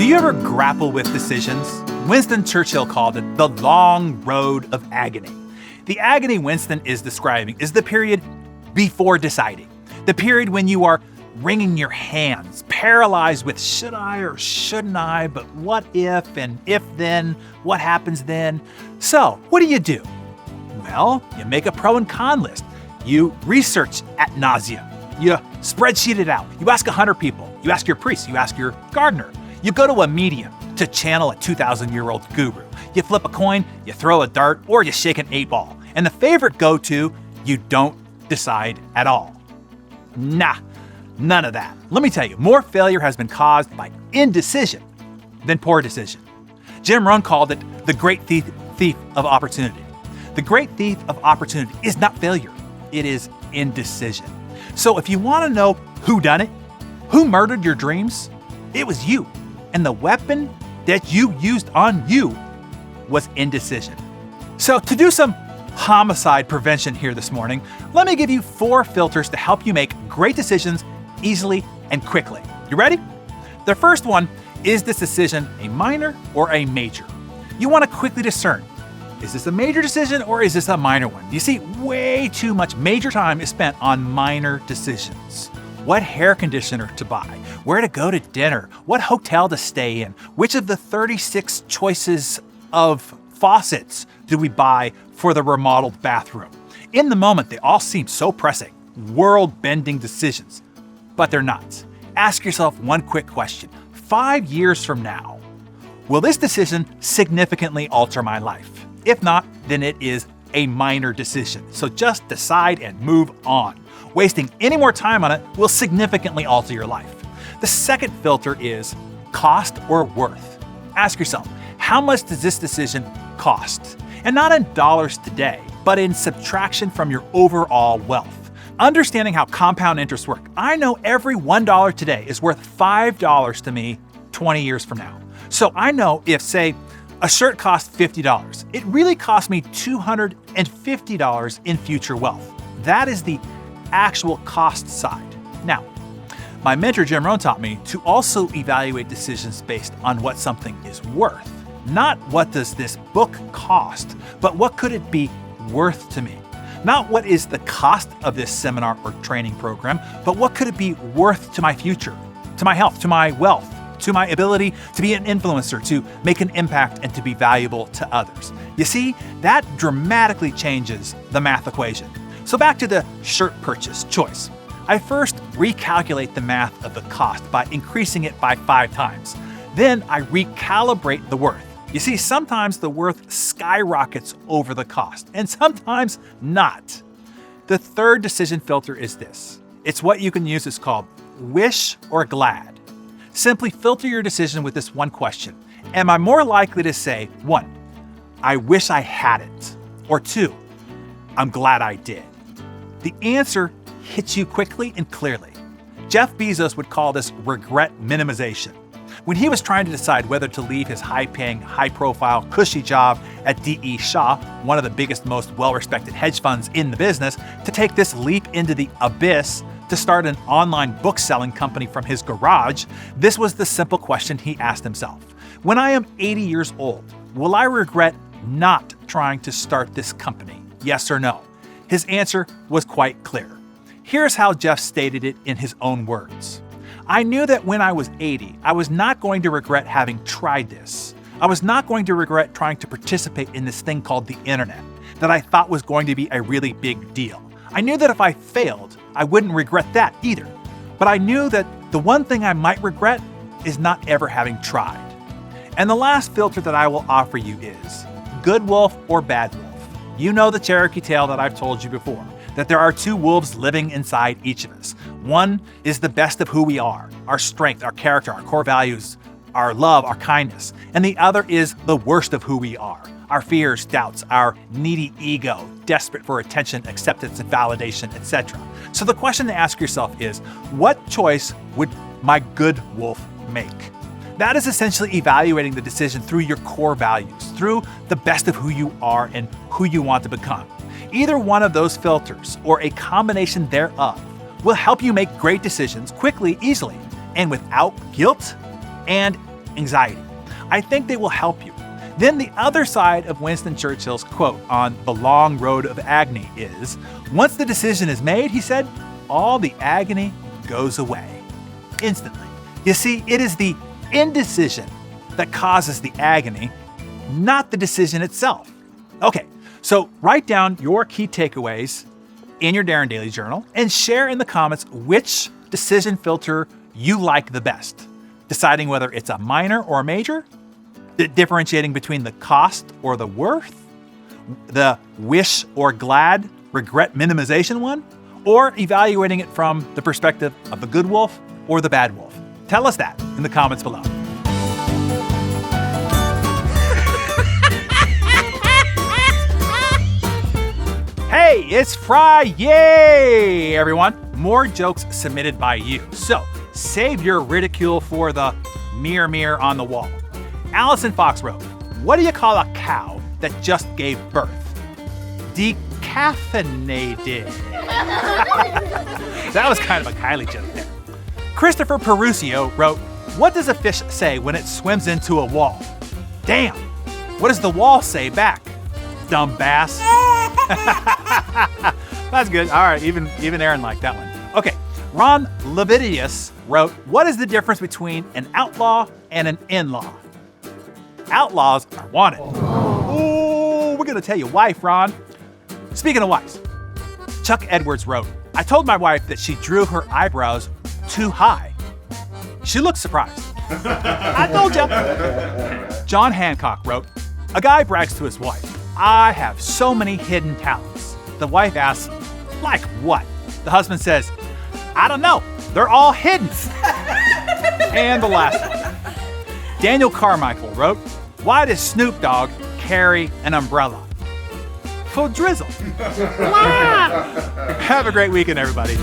you ever grapple with decisions? Winston Churchill called it the long road of agony. The agony Winston is describing is the period before deciding, the period when you are wringing your hands, paralyzed with should I or shouldn't I, but what if, and if then, what happens then? So, what do? Well, you make a pro and con list. You research ad nauseum. You spreadsheet it out. You ask 100 people. You ask your priest. You ask your gardener. You go to a medium to channel a 2,000-year-old guru. You flip a coin, you throw a dart, or you shake an 8-ball. And the favorite go-to, you don't decide at all. Nah, none of that. Let me tell you, more failure has been caused by indecision than poor decision. Jim Rohn called it the great thief of opportunity. The great thief of opportunity is not failure. It is indecision. So if you want to know who done it, who murdered your dreams, it was you. And the weapon that you used on you was indecision. So to do some homicide prevention here this morning, let me give you 4 filters to help you make great decisions easily and quickly. You ready? The first one, is this decision a minor or a major? You want to quickly discern, is this a major decision or is this a minor one? You see, way too much major time is spent on minor decisions. What hair conditioner to buy, where to go to dinner, what hotel to stay in, which of the 36 choices of faucets do we buy for the remodeled bathroom? In the moment, they all seem so pressing, world-bending decisions, but they're not. Ask yourself one quick question. 5 years from now, will this decision significantly alter my life? If not, then it is a minor decision. So just decide and move on. Wasting any more time on it will significantly alter your life. The second filter is cost or worth. Ask yourself, how much does this decision cost? And not in dollars today, but in subtraction from your overall wealth. Understanding how compound interest work, I know every $1 today is worth $5 to me 20 years from now. So I know if, say, a shirt costs $50, it really costs me $250 in future wealth. That is the actual cost side. Now, my mentor Jim Rohn taught me to also evaluate decisions based on what something is worth. Not what does this book cost, but what could it be worth to me? Not what is the cost of this seminar or training program, but what could it be worth to my future, to my health, to my wealth, to my ability to be an influencer, to make an impact, and to be valuable to others. You see, that dramatically changes the math equation. So back to the shirt purchase choice. I first recalculate the math of the cost by increasing it by 5 times. Then I recalibrate the worth. You see, sometimes the worth skyrockets over the cost, and sometimes not. The third decision filter is this. It's what you can use. It's called wish or glad. Simply filter your decision with this one question. Am I more likely to say, 1, I wish I had it, or 2, I'm glad I did? The answer hits you quickly and clearly. Jeff Bezos would call this regret minimization. When he was trying to decide whether to leave his high-paying, high-profile, cushy job at D.E. Shaw, one of the biggest, most well-respected hedge funds in the business, to take this leap into the abyss to start an online book-selling company from his garage, this was the simple question he asked himself. When I am 80 years old, will I regret not trying to start this company? Yes or no? His answer was quite clear. Here's how Jeff stated it in his own words. I knew that when I was 80, I was not going to regret having tried this. I was not going to regret trying to participate in this thing called the internet that I thought was going to be a really big deal. I knew that if I failed, I wouldn't regret that either. But I knew that the one thing I might regret is not ever having tried. And the last filter that I will offer you is good wolf or bad wolf. You know the Cherokee tale that I've told you before, that there are 2 wolves living inside each of us. One is the best of who we are, our strength, our character, our core values, our love, our kindness. And the other is the worst of who we are, our fears, doubts, our needy ego, desperate for attention, acceptance, and validation, etc. So the question to ask yourself is, what choice would my good wolf make? That is essentially evaluating the decision through your core values, through the best of who you are and who you want to become. Either one of those filters, or a combination thereof, will help you make great decisions quickly, easily, and without guilt and anxiety. I think they will help you. Then the other side of Winston Churchill's quote on the long road of agony is, once the decision is made, he said, all the agony goes away instantly. You see, it is the indecision that causes the agony, not the decision itself. Okay, so write down your key takeaways in your Darren Daily Journal and share in the comments which decision filter you like the best, deciding whether it's a minor or a major, differentiating between the cost or the worth, the wish or glad regret minimization one, or evaluating it from the perspective of the good wolf or the bad wolf. Tell us that in the comments below. Hey, it's Friday, everyone. More jokes submitted by you. So save your ridicule for the mirror on the wall. Allison Fox wrote, what do you call a cow that just gave birth? Decaffeinated. That was kind of a Kylie joke there. Christopher Perusio wrote, what does a fish say when it swims into a wall? Damn. What does the wall say back? Dumb bass. That's good. All right, even Aaron liked that one. Okay, Ron Levitius wrote, what is the difference between an outlaw and an in-law? Outlaws are wanted. Oh, we're going to tell you why, Ron. Speaking of wives, Chuck Edwards wrote, I told my wife that she drew her eyebrows too high. She looked surprised. I told you. John Hancock wrote, a guy brags to his wife, I have so many hidden talents. The wife asks, like what? The husband says, I don't know. They're all hidden. And the last one. Daniel Carmichael wrote, why does Snoop Dogg carry an umbrella? For drizzle. Have a great weekend, everybody.